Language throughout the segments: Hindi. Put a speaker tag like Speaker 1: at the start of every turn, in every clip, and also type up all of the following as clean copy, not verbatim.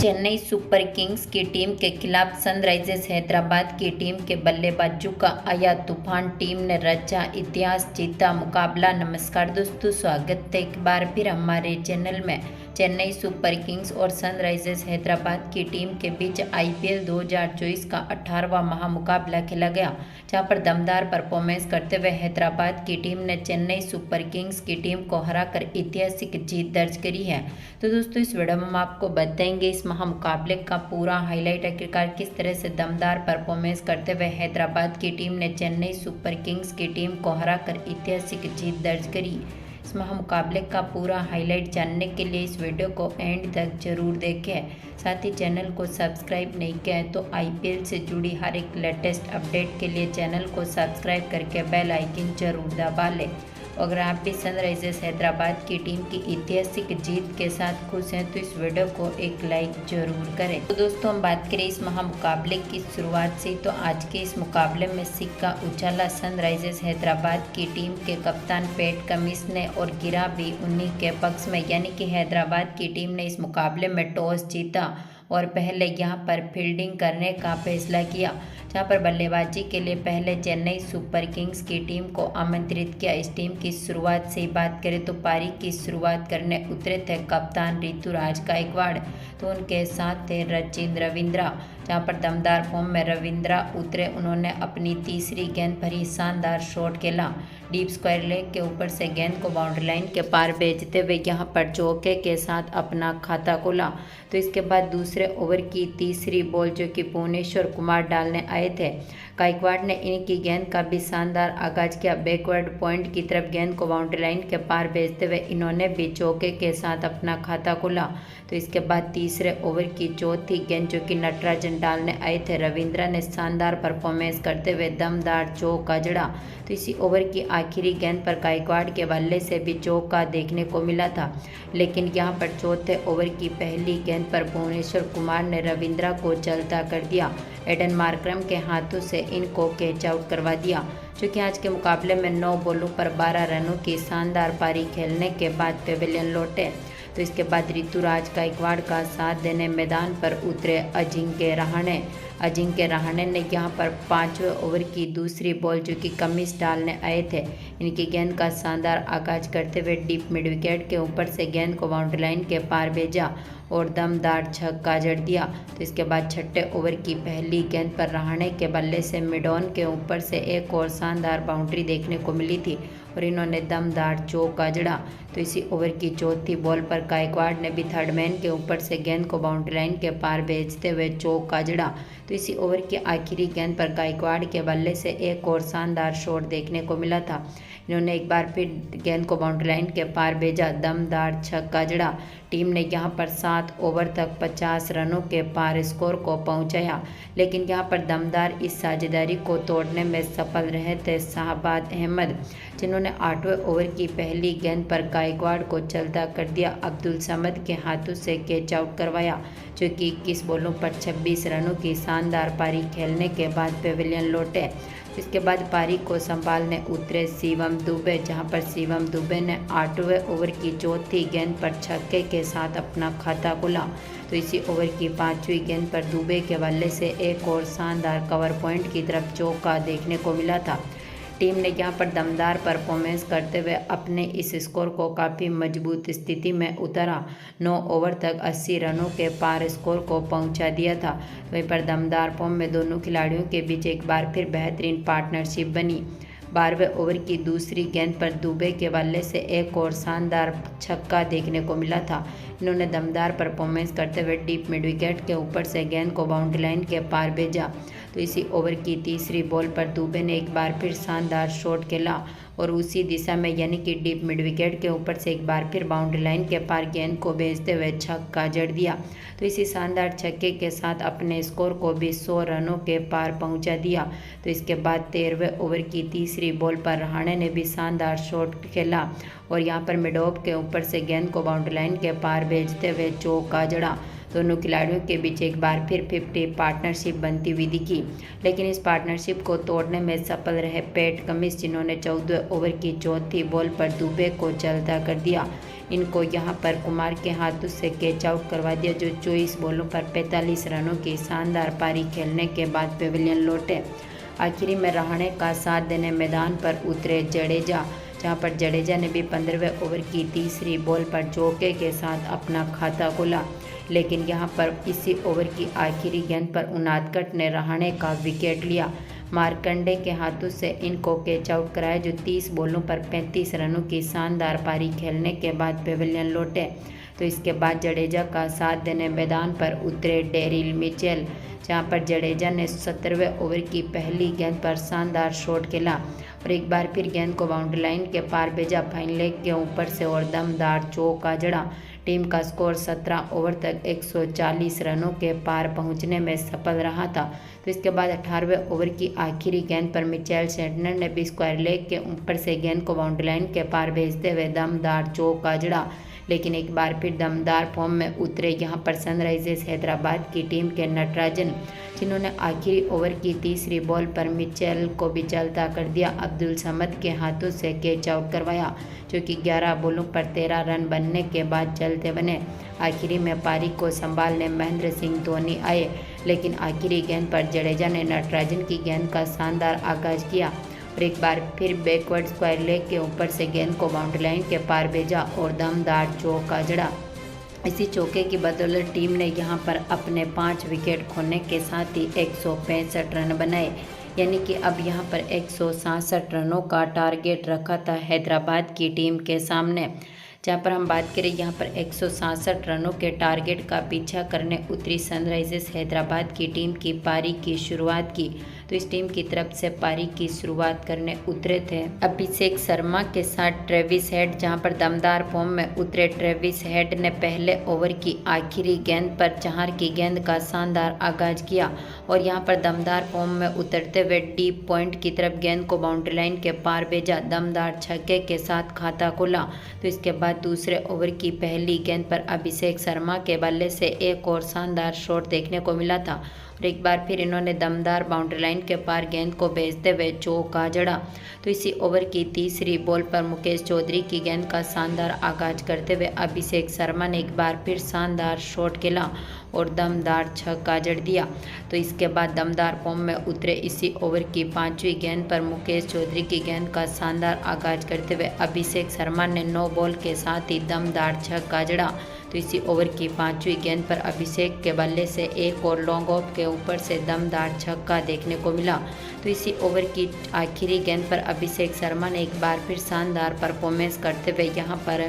Speaker 1: चेन्नई सुपर किंग्स की टीम के खिलाफ सनराइजर्स हैदराबाद की टीम के बल्लेबाजों का आया तूफान। टीम ने रचा इतिहास, जीता मुकाबला। नमस्कार दोस्तों, स्वागत है एक बार फिर हमारे चैनल में। चेन्नई सुपर किंग्स और सनराइजर्स हैदराबाद की टीम के बीच आईपीएल 2024 का 18वां महामुकाबला खेला गया, जहां पर दमदार परफॉर्मेंस करते हुए हैदराबाद की टीम ने चेन्नई सुपर किंग्स की टीम को हराकर ऐतिहासिक जीत दर्ज करी है। तो दोस्तों, इस वीडियो में हम आपको बताएंगे इस महामुकाबले का पूरा हाईलाइट, आखिरकार किस तरह से दमदार परफॉर्मेंस करते हुए हैदराबाद की टीम ने चेन्नई सुपर किंग्स की टीम को हराकर ऐतिहासिक जीत दर्ज करी। इस महामुकाबले का पूरा हाईलाइट जानने के लिए इस वीडियो को एंड तक जरूर देखें। साथ ही चैनल को सब्सक्राइब नहीं किया है तो आईपीएल से जुड़ी हर एक लेटेस्ट अपडेट के लिए चैनल को सब्सक्राइब करके बेल आइकन जरूर दबा लें। अगर आप भी सनराइजर्स हैदराबाद की टीम की ऐतिहासिक जीत के साथ खुश हैं तो इस वीडियो को एक लाइक जरूर करें। तो दोस्तों, हम बात करें इस महामुकाबले की शुरुआत से, तो आज के इस मुकाबले में सिक्का उछाला सनराइजर्स हैदराबाद की टीम के कप्तान पैट कमिंस ने और गिरा भी उन्हीं के पक्ष में, यानी कि हैदराबाद की टीम ने इस मुकाबले में टॉस जीता और पहले यहां पर फील्डिंग करने का फैसला किया, जहां पर बल्लेबाजी के लिए पहले चेन्नई सुपर किंग्स की टीम को आमंत्रित किया। इस टीम की शुरुआत से ही बात करें तो पारी की शुरुआत करने उतरे थे कप्तान ऋतुराज गायकवाड़, तो उनके साथ थे रचिन रविंद्रा, जहां पर दमदार फॉर्म में रविंद्रा उतरे। उन्होंने अपनी तीसरी गेंद पर ही शानदार शॉट खेला, डीप स्क्वायर लेग के ऊपर से गेंद को बाउंड्री लाइन के पार भेजते हुए यहां पर चौके के साथ अपना खाता खोला। तो इसके बाद दूसरे ओवर की तीसरी बॉल जो कि भुवनेश्वर कुमार डालने आए थे, गायकवाड़ ने इनकी गेंद का भी शानदार आगाज किया। बैकवर्ड पॉइंट की तरफ गेंद को बाउंड्री लाइन के पार भेजते हुए इन्होंने भी चौके के साथ अपना खाता खोला। तो इसके बाद तीसरे ओवर की चौथी गेंद जो कि नटराजन डालने आए थे, रविंद्रा ने शानदार परफॉर्मेंस करते हुए दमदार चौका जड़ा। तो इसी ओवर की आखिरी गेंद पर गायकवाड़ के बल्ले से भी चौका देखने को मिला था, लेकिन यहां पर चौथे ओवर की पहली गेंद पर भुवनेश्वर कुमार ने रविंद्रा को चलता कर दिया। एडन मार्करम के हाथों से इनको कैच आउट करवा दिया, जो कि आज के मुकाबले में 9 बॉलों पर 12 रनों की शानदार पारी खेलने के बाद पेविलियन लौटे। तो इसके बाद ऋतुराज गायकवाड़ का साथ देने मैदान पर उतरे अजिंक्य रहाणे ने यहां पर 5वें ओवर की दूसरी बॉल जो कि कमिंस डालने आए थे, इनकी गेंद का शानदार आगाज करते हुए डीप मिड विकेट के ऊपर से गेंद को बाउंड्री लाइन के पार भेजा और दमदार छक्का जड़ दिया। तो इसके बाद छठे ओवर की पहली गेंद पर रहाणे के बल्ले से मिड ऑन के ऊपर से एक और शानदार बाउंड्री देखने को मिली थी और इन्होंने दमदार चौका जड़ा। तो इसी ओवर की चौथी बॉल पर गायकवाड़ ने भी थर्ड मैन के ऊपर से गेंद को बाउंड्री लाइन के पार भेजते हुए चौका जड़ा। तो इसी ओवर की आखिरी गेंद पर गायकवाड़ के बल्ले से एक और शानदार शॉट देखने को मिला था, इन्होंने एक बार फिर गेंद को बाउंड्री लाइन के पार भेजा, दमदार छक्का जड़ा। टीम ने यहां पर 7 ओवर तक 50 रनों के पार स्कोर को पहुंचाया, लेकिन यहां पर दमदार इस साझेदारी को तोड़ने में सफल रहे थे शाहबाद अहमद, जिन्होंने 8वें ओवर की पहली गेंद पर गायकवाड़ को चलता कर दिया। अब्दुल समद के हाथों से कैच आउट करवाया, जो कि 21 बॉलों पर 26 रनों की शानदार पारी खेलने के बाद पेविलियन लौटे। इसके बाद पारी को संभालने उतरे शिवम दुबे, जहां पर शिवम दुबे ने 8वें ओवर की चौथी गेंद पर छक्के के साथ अपना खाता खोला। तो इसी ओवर की 5वीं गेंद पर दुबे के बल्ले से एक और शानदार कवर पॉइंट की तरफ चौका देखने को मिला था। टीम ने यहां पर दमदार परफॉर्मेंस करते हुए अपने इस स्कोर को काफ़ी मजबूत स्थिति में उतारा। 9 ओवर तक 80 रनों के पार स्कोर को पहुंचा दिया था। वहीं पर दमदार फॉर्म में दोनों खिलाड़ियों के बीच एक बार फिर बेहतरीन पार्टनरशिप बनी। 12वें ओवर की दूसरी गेंद पर दुबे के बल्ले से एक और शानदार छक्का देखने को मिला था, इन्होंने दमदार परफॉर्मेंस करते हुए डीप मिड विकेट के ऊपर से गेंद को बाउंड्री लाइन के पार भेजा। तो इसी ओवर की तीसरी बॉल पर दुबे ने एक बार फिर शानदार शॉट खेला और उसी दिशा में, यानी कि डीप मिड विकेट के ऊपर से एक बार फिर बाउंड्री लाइन के पार गेंद को भेजते हुए छक्का जड़ दिया। तो इसी शानदार छक्के के साथ अपने स्कोर को भी 100 रनों के पार पहुंचा दिया। तो इसके बाद 13वें ओवर की तीसरी बॉल पर रहाणे ने भी शानदार शॉट खेला और यहां पर मिड ऑफ के ऊपर से गेंद को बाउंड्री लाइन के पार भेजते हुए चौका जड़ा। दोनों खिलाड़ियों के बीच एक बार फिर 50 पार्टनरशिप बनती हुई दिखी, लेकिन इस पार्टनरशिप को तोड़ने में सफल रहे पैट कमिंस, जिन्होंने 14वें ओवर की चौथी बॉल पर दुबे को चलता कर दिया। इनको यहां पर कुमार के हाथों से कैच आउट करवा दिया, जो 24 बॉलों पर 45 रनों की शानदार पारी खेलने के बाद पेविलियन लौटे। आखिरी में रहाणे का साथ देने मैदान पर उतरे जडेजा, जहां पर जडेजा ने भी 15वें ओवर की तीसरी बॉल पर चौके के साथ अपना खाता खोला, लेकिन यहां पर इसी ओवर की आखिरी गेंद पर उनादकट ने रहाणे का विकेट लिया। मार्कंडे के हाथों से इनको कैच आउट कराया, जो 30 बॉलों पर 35 रनों की शानदार पारी खेलने के बाद पेविलियन लौटे। तो इसके बाद जडेजा का साथ देने मैदान पर उतरे डेरिल मिचेल, जहां पर जडेजा ने 17वें ओवर की पहली गेंद पर शानदार शॉट खेला और एक बार फिर गेंद को बाउंड्री लाइन के पार भेजा। फाइन लेग के ऊपर से और दमदार चौका जड़ा। टीम का स्कोर 17 ओवर तक 140 रनों के पार पहुंचने में सफल रहा था। तो इसके बाद 18वें ओवर की आखिरी गेंद पर मिचेल सेंटनर ने भी स्क्वायर लेग के ऊपर से गेंद को बाउंड्री लाइन के पार भेजते हुए दमदार चौका जड़ा, लेकिन एक बार फिर दमदार फॉर्म में उतरे यहां पर सनराइजर्स हैदराबाद की टीम के नटराजन, जिन्होंने आखिरी ओवर की तीसरी बॉल पर मिचेल को भी चलता कर दिया। अब्दुल समद के हाथों से कैच आउट करवाया, जो कि 11 बॉलों पर 13 रन बनने के बाद चलते बने। आखिरी में पारी को संभालने महेंद्र सिंह धोनी आए, लेकिन आखिरी गेंद पर जडेजा ने नटराजन की गेंद का शानदार आगाज किया और एक बार फिर बैकवर्ड स्क्वायर लेग के ऊपर से गेंद को बाउंड्री लाइन के पार भेजा और दमदार चौका जड़ा। इसी चौके की बदौलत टीम ने यहां पर अपने 5 विकेट खोने के साथ ही 165 रन बनाए, यानी कि अब यहां पर 166 रनों का टारगेट रखा था हैदराबाद की टीम के सामने। जहां पर हम बात करें यहां पर 166 रनों के टारगेट का पीछा करने उतरी सनराइजर्स हैदराबाद की टीम की पारी की शुरुआत की। तो इस टीम की तरफ से पारी की शुरुआत करने उतरे थे अभिषेक शर्मा के साथ ट्रेविस हेड, जहां पर दमदार फॉर्म में उतरे ट्रेविस हेड ने पहले ओवर की आखिरी गेंद पर 4 की गेंद का शानदार आगाज किया और यहां पर दमदार फॉर्म में उतरते हुए डीप पॉइंट की तरफ गेंद को बाउंड्री लाइन के पार भेजा, दमदार छक्के के साथ खाता खोला। तो इसके बाद दूसरे ओवर की पहली गेंद पर अभिषेक शर्मा के बल्ले से एक और शानदार शॉट देखने को मिला था और एक बार फिर इन्होंने दमदार बाउंड्री लाइन के पार गेंद को भेजते हुए चौका जड़ा। तो इसी ओवर की तीसरी बॉल पर मुकेश चौधरी की गेंद का शानदार आगाज करते हुए अभिषेक शर्मा ने एक बार फिर शानदार शॉट खेला और दमदार छक्का जड़ दिया। तो इसके बाद दमदार फॉर्म में उतरे इसी ओवर की 5वीं गेंद पर मुकेश चौधरी की गेंद का शानदार आगाज करते हुए अभिषेक शर्मा ने 9 बॉल के साथ ही दमदार छक्का जड़ा। तो इसी ओवर की 5वीं गेंद पर अभिषेक के बल्ले से एक और लॉन्ग ऑफ के ऊपर से दमदार छक्का देखने को मिला। तो इसी ओवर की आखिरी गेंद पर अभिषेक शर्मा ने एक बार फिर शानदार परफॉर्मेंस करते हुए यहां पर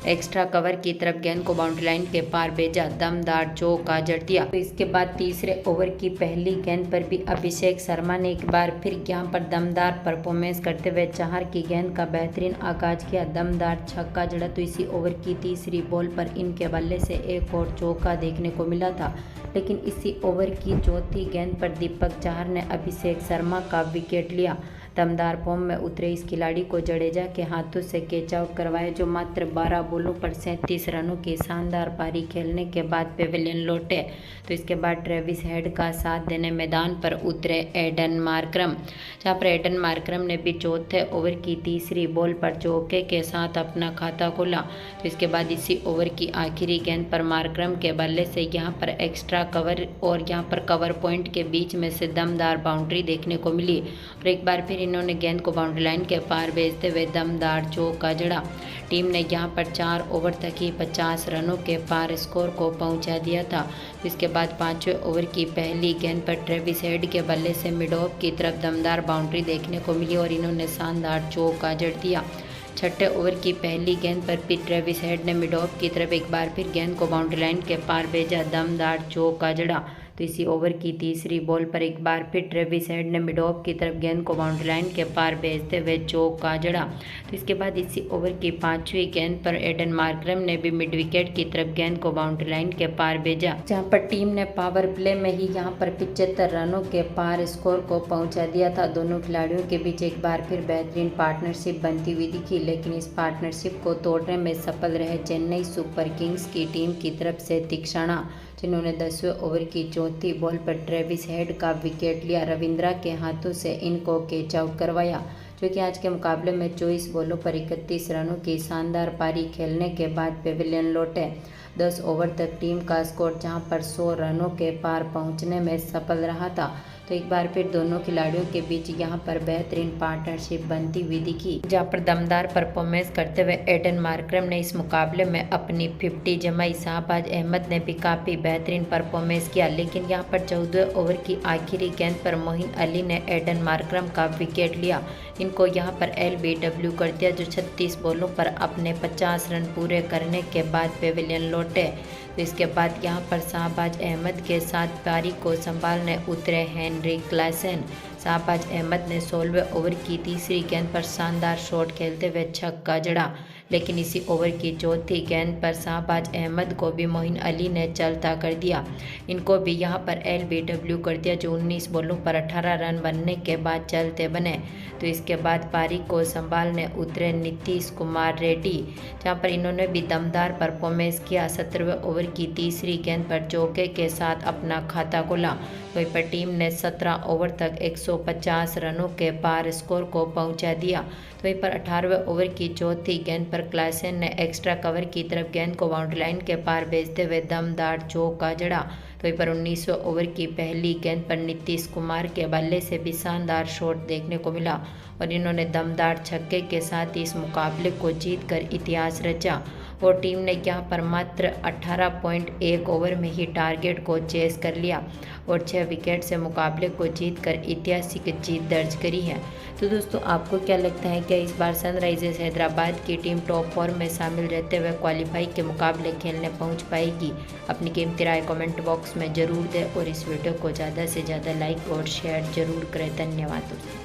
Speaker 1: एक्स्ट्रा कवर की तरफ गेंद को बाउंड्री लाइन के पार भेजा, दमदार चौका जड़ दिया। तो इसके बाद तीसरे ओवर की पहली गेंद पर भी अभिषेक शर्मा ने एक बार फिर यहां पर दमदार परफॉर्मेंस करते हुए 4 की गेंद का बेहतरीन आगाज किया, दमदार छक्का जड़ा। तो इसी ओवर की तीसरी बॉल पर इनके बल्ले से एक और चौका देखने को मिला था, लेकिन इसी ओवर की चौथी गेंद पर दीपक चाहर ने अभिषेक शर्मा का विकेट लिया। दमदार फॉर्म में उतरे इस खिलाड़ी को जडेजा के हाथों से कैच आउट करवाया, जो मात्र 12 बॉलों पर 37 रनों की शानदार पारी खेलने के बाद पेविलियन लौटे। तो इसके बाद ट्रेविस हेड का साथ देने मैदान पर उतरे एडन मार्करम, जहां पर एडन मार्करम ने भी चौथे ओवर की तीसरी बॉल पर चौके के साथ अपना खाता खोला। तो इसके बाद इसी ओवर की आखिरी गेंद पर मार्करम के बल्ले से यहां पर एक्स्ट्रा कवर और यहां पर कवर पॉइंट के बीच में से दमदार बाउंड्री देखने को मिली और एक बार फिर इन्होंने गेंद को बाउंड्री लाइन के पार भेजते हुए दमदार चौका जड़ा। टीम ने यहां पर 4 ओवर तक ही 50 रनों के पार स्कोर को पहुंचा दिया था। इसके बाद 5वें ओवर की पहली गेंद पर ट्रेविस हेड के बल्ले से मिड ऑफ की तरफ दमदार बाउंड्री देखने को मिली और इन्होंने शानदार चौका जड़ दिया। 6ठे ओवर की पहली गेंद पर भी ट्रेविस हेड ने मिड ऑफ की तरफ एक बार फिर गेंद को बाउंड्री लाइन के पार भेजा, दमदार चौका जड़ा। तो इसी ओवर की तीसरी बॉल पर एक बार फिर ट्रेविस हेड ने मिड ऑफ की तरफ गेंद को बाउंड्री लाइन के पार भेजते हुए चौका जड़ा। तो इसके बाद इसी ओवर की 5वीं गेंद पर एडन मार्करम ने भी मिड विकेट की तरफ गेंद को बाउंड्री लाइन के पार भेजा, जहां पर टीम ने पावर प्ले में ही यहां पर 75 रनों के पार स्कोर को पहुंचा दिया था। दोनों खिलाड़ियों के बीच एक बार फिर बेहतरीन पार्टनरशिप बनती हुई दिखी, लेकिन इस पार्टनरशिप को तोड़ने में सफल रहे चेन्नई सुपर किंग्स की टीम की तरफ से तीक्षणा, जिन्होंने 10वें ओवर की चौथी बॉल पर ट्रेविस हेड का विकेट लिया। रविंद्रा के हाथों से इनको कैच आउट करवाया, जो कि आज के मुकाबले में 24 बॉलों पर 31 रनों की शानदार पारी खेलने के बाद पेविलियन लौटे। 10 ओवर तक टीम का स्कोर जहां पर 100 रनों के पार पहुंचने में सफल रहा था, तो एक बार फिर दोनों खिलाड़ियों के बीच यहां पर बेहतरीन पार्टनरशिप बनती हुई दिखी, जहां पर दमदार परफॉर्मेंस करते हुए एडन मार्करम ने इस मुकाबले में अपनी 50 जमाई। शाहबाज अहमद ने भी काफ़ी बेहतरीन परफॉर्मेंस किया, लेकिन यहां पर 14 ओवर की आखिरी गेंद पर मोइन अली ने एडन मार्करम का विकेट लिया। इनको यहां पर LBW कर दिया, जो 36 बॉलों पर अपने 50 रन पूरे करने के बाद पेविलियन लौटे। तो इसके बाद यहां पर शाहबाज अहमद के साथ पारी को संभालने उतरे हेनरिक क्लासन। शाहबाज अहमद ने 16वें ओवर की तीसरी गेंद पर शानदार शॉट खेलते हुए छक्का जड़ा, लेकिन इसी ओवर की चौथी गेंद पर शाहबाज अहमद को भी मोइन अली ने चलता कर दिया। इनको भी यहां पर LBW कर दिया, जो 19 बॉलों पर 18 रन बनने के बाद चलते बने। तो इसके बाद पारी को संभालने उतरे नीतीश कुमार रेड्डी, जहां पर इन्होंने भी दमदार परफॉर्मेंस किया। 17वें ओवर की तीसरी गेंद पर चौके के साथ अपना खाता खोला। वहीं पर टीम ने 17 ओवर तक 150 रनों के पार स्कोर को पहुंचा दिया। तो वहीं पर 18वें ओवर की चौथी गेंद पर क्लासन ने एक्स्ट्रा कवर की तरफ गेंद को बाउंड्री लाइन के पार भेजते हुए दमदार चौका जड़ा। तो वहीं पर 19वें ओवर की पहली गेंद पर नीतीश कुमार के बल्ले से भी शानदार शॉट देखने को मिला और इन्होंने दमदार छक्के के साथ इस मुकाबले को जीतकर इतिहास रचा। और टीम ने यहाँ पर मात्र 18.1 ओवर में ही टारगेट को चेस कर लिया और 6 विकेट से मुकाबले को जीतकर ऐतिहासिक जीत दर्ज करी है। तो दोस्तों, आपको क्या लगता है, क्या इस बार सनराइजर्स हैदराबाद की टीम टॉप फॉर्म में शामिल रहते हुए क्वालिफाई के मुकाबले खेलने पहुंच पाएगी? अपनी कीमती राय कमेंट बॉक्स में ज़रूर दें और इस वीडियो को ज़्यादा से ज़्यादा लाइक और शेयर जरूर करें। धन्यवाद दोस्तों।